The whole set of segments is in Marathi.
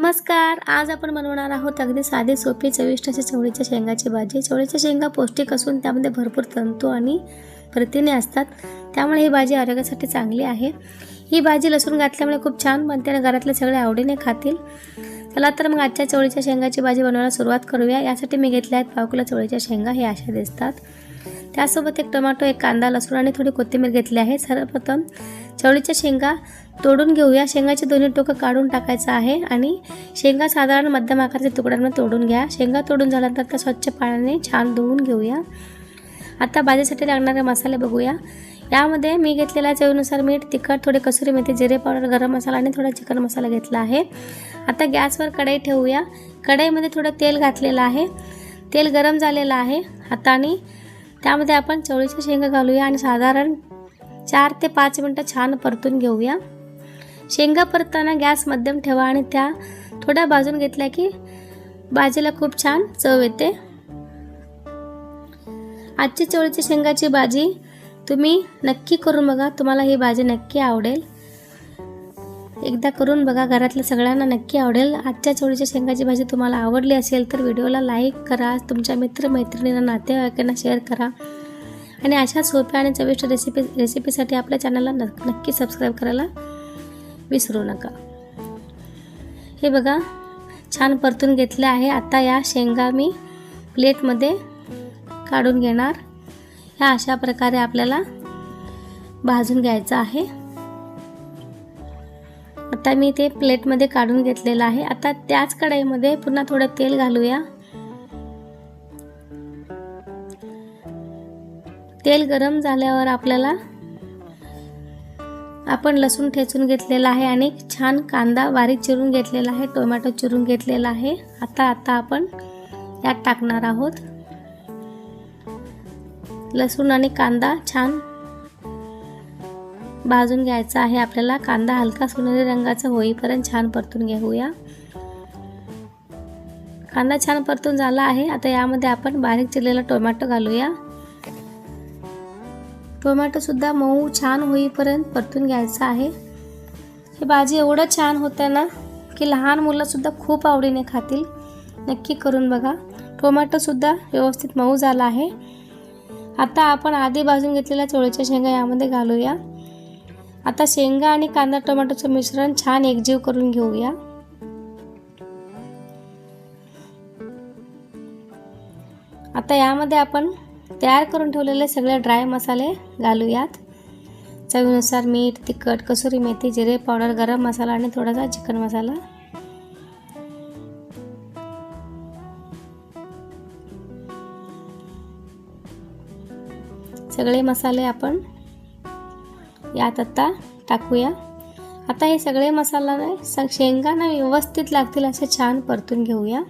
नमस्कार. आज आपण बनवणार आहोत अगदी साधी सोपी चविष्ट अशी चवळीच्या शेंगाची भाजी. चवळीच्या शेंगा पौष्टिक असून त्यामध्ये भरपूर तंतू आणि प्रथिने असतात, त्यामुळे ही भाजी आरोग्यासाठी चांगली आहे. ही भाजी लसूण घातल्यामुळे खूप छान बनते आणि घरातले सगळे आवडीने खातील. चला तर मग आजच्या चवळीच्या शेंगाची भाजी बनवायला सुरुवात करूया. यासाठी मी घेतल्या आहेत पाव किलो चवळीच्या शेंगा. हे अशा दिसतात. त्यासोबत एक टोमॅटो, एक कांदा, लसूण आणि थोडी कोथिंबीर घेतली आहे. सर्वप्रथम चवळीच्या शेंगा तोडून घेऊया. शेंगाचे दोन्ही टोकं काढून टाकायचं आहे आणि शेंगा साधारण मध्यम आकाराच्या तुकड्यांमध्ये तोडून घ्या. शेंगा तोडून झाल्यानंतर त्या स्वच्छ पाण्याने छान धुवून घेऊया. आता भाजीसाठी लागणारे मसाले बघूया. यामध्ये मी घेतलेला चवीनुसार मीठ, तिखट, थोडे कसुरी मेथी, जिरे पावडर, गरम मसाला आणि थोडा चिकन मसाला घेतला आहे. आता गॅसवर कढई ठेवूया. कढईमध्ये थोडं तेल घातलेलं आहे. तेल गरम झालेलं आहे. हाताने त्यामध्ये आपण चवळीच्या शेंगा घालूया आणि साधारण 4 ते 5 मिनिटं छान परतून घेऊया. शेंगा परतताना गॅस मध्यम ठेवा आणि त्या थोड्या भाजून घेतल्या की भाजीला खूप छान चव येते. आजची चवळीच्या शेंगाची भाजी तुम्ही नक्की करून बघा. तुम्हाला ही भाजी नक्की आवडेल. एकदा करून बघा, घरातल्या सगळ्यांना नक्की आवडेल. आजच्या चवळीच्या शेंगाची भाजी तुम्हाला आवडली असेल तर व्हिडिओला लाईक करा, तुमच्या मित्रमैत्रिणींना, नातेवाईकांना शेअर करा आणि अशा सोप्या आणि चविष्ट रेसिपीसाठी आपल्या चॅनलला नक्की सबस्क्राईब करायला विसरू नका. हे बघा, छान परतून घेतले आहे. आता या शेंगा मी प्लेटमध्ये काढून घेणार. ह्या अशा प्रकारे आपल्याला भाजून घ्यायचं आहे. आता मी ते प्लेटमध्ये काढून घेतलेलं आहे. आता त्याच कढईमध्ये पुन्हा थोडं तेल घालूया. तेल गरम झाल्यावर आपण लसूण ठेचून घेतलेला आहे आणि छान कांदा बारीक चिरून घेतलेला आहे, टोमॅटो चिरून घेतलेला आहे. आता आपण यात टाकणार आहोत. लसूण आणि कांदा छान भाजून घ्यायचा आहे आपल्याला. कांदा हलका सोनेरी रंगाचा होईपर्यंत छान परतून घेऊया. कांदा छान परतून झाला आहे. आता यामध्ये आपण बारीक चिरलेला टोमॅटो घालूया. टोमॅटो सुद्धा मऊ छान होईपर्यंत परतून घ्यायचा आहे. ही भाजी एवढं छान होतं ना की लहान मुलं सुद्धा खूप आवडीने खातील. नक्की करून बघा. टोमॅटो सुद्धा व्यवस्थित मऊ झाला आहे. आता आपण आधी भाजून घेतलेल्या चवळीच्या शेंगा यामध्ये घालूया. आता शेंगा आणि कांदा टोमॅटोचं मिश्रण छान एकजीव करून घेऊया. आता यामध्ये आपण तयार करून ठेवलेले सगळे ड्राय मसाले घालूयात. चवीनुसार मीठ, तिखट, कसुरी मेथी, जिरे पावडर, गरम मसाला आणि थोडासा चिकन मसाला. सगळे मसाले आपण यात आता टाकूया. आता हे सगळे मसाला शेंगांना व्यवस्थित लागतील असे छान परतून घेऊया.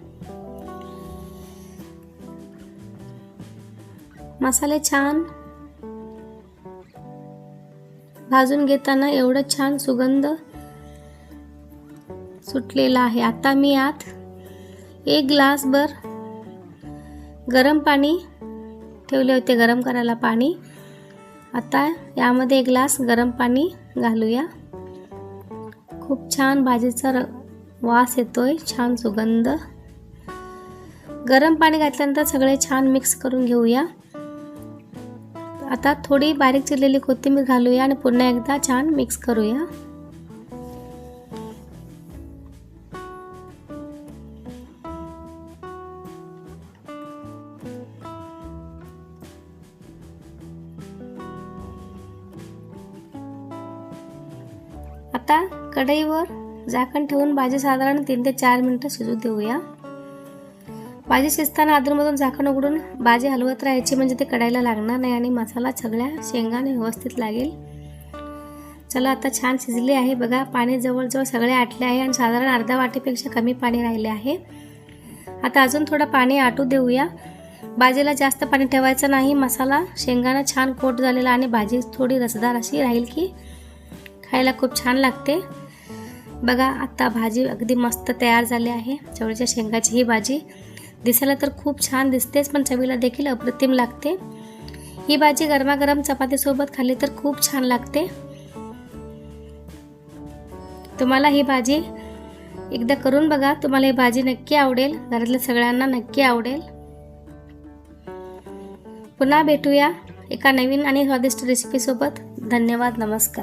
मसाले छान भाजून घेताना एवढं छान सुगंध सुटलेला आहे. आता मी यात 1 ग्लासभर गरम पाणी ठेवले होते, गरम करायला पाणी. आता यामध्ये 1 ग्लास गरम पाणी घालूया. खूप छान भाजीचा वास येतोय, छान सुगंध. गरम पाणी घातल्यानंतर सगळे छान मिक्स करून घेऊया. आता थोडी बारीक चिरलेली कोथिंबीर घालूया आणि पुन्हा एकदा छान मिक्स करूया. आता कढईवर झाकण ठेवून भाजी साधारण 3 ते 4 मिनिटं शिजू देऊया. भाजी शिजताना अधूनमधून झाकण उघडून भाजी हलवत राहायची, म्हणजे ते कढईला लागणार नाही आणि मसाला सगळ्या शेंगाने व्यवस्थित लागेल. चला, आता छान शिजली आहे. बघा, पाणी जवळजवळ सगळे आटले आहे आणि साधारण अर्ध्या वाटीपेक्षा कमी पाणी राहिले आहे. आता अजून थोडं पाणी आटू देऊया. भाजीला जास्त पाणी ठेवायचं नाही. मसाला शेंगांना छान कोट झालेला आणि भाजी थोडी रसदार अशी राहील की खायला खूप छान लागते. बघा, आता भाजी अगदी मस्त तयार झाली आहे. चवळीच्या शेंगाची ही भाजी दिसायला तर खूप छान दिसतेच, पण चवीला देखील अप्रतिम लागते. ही भाजी गरमागरम चपातीसोबत खाल्ली तर खूप छान लागते. तुम्हाला ही भाजी एकदा करून बघा, तुम्हाला ही भाजी नक्की आवडेल, घरातल्या सगळ्यांना नक्की आवडेल. पुन्हा भेटूया एका नवीन आणि स्वादिष्ट रेसिपीसोबत. धन्यवाद. नमस्कार.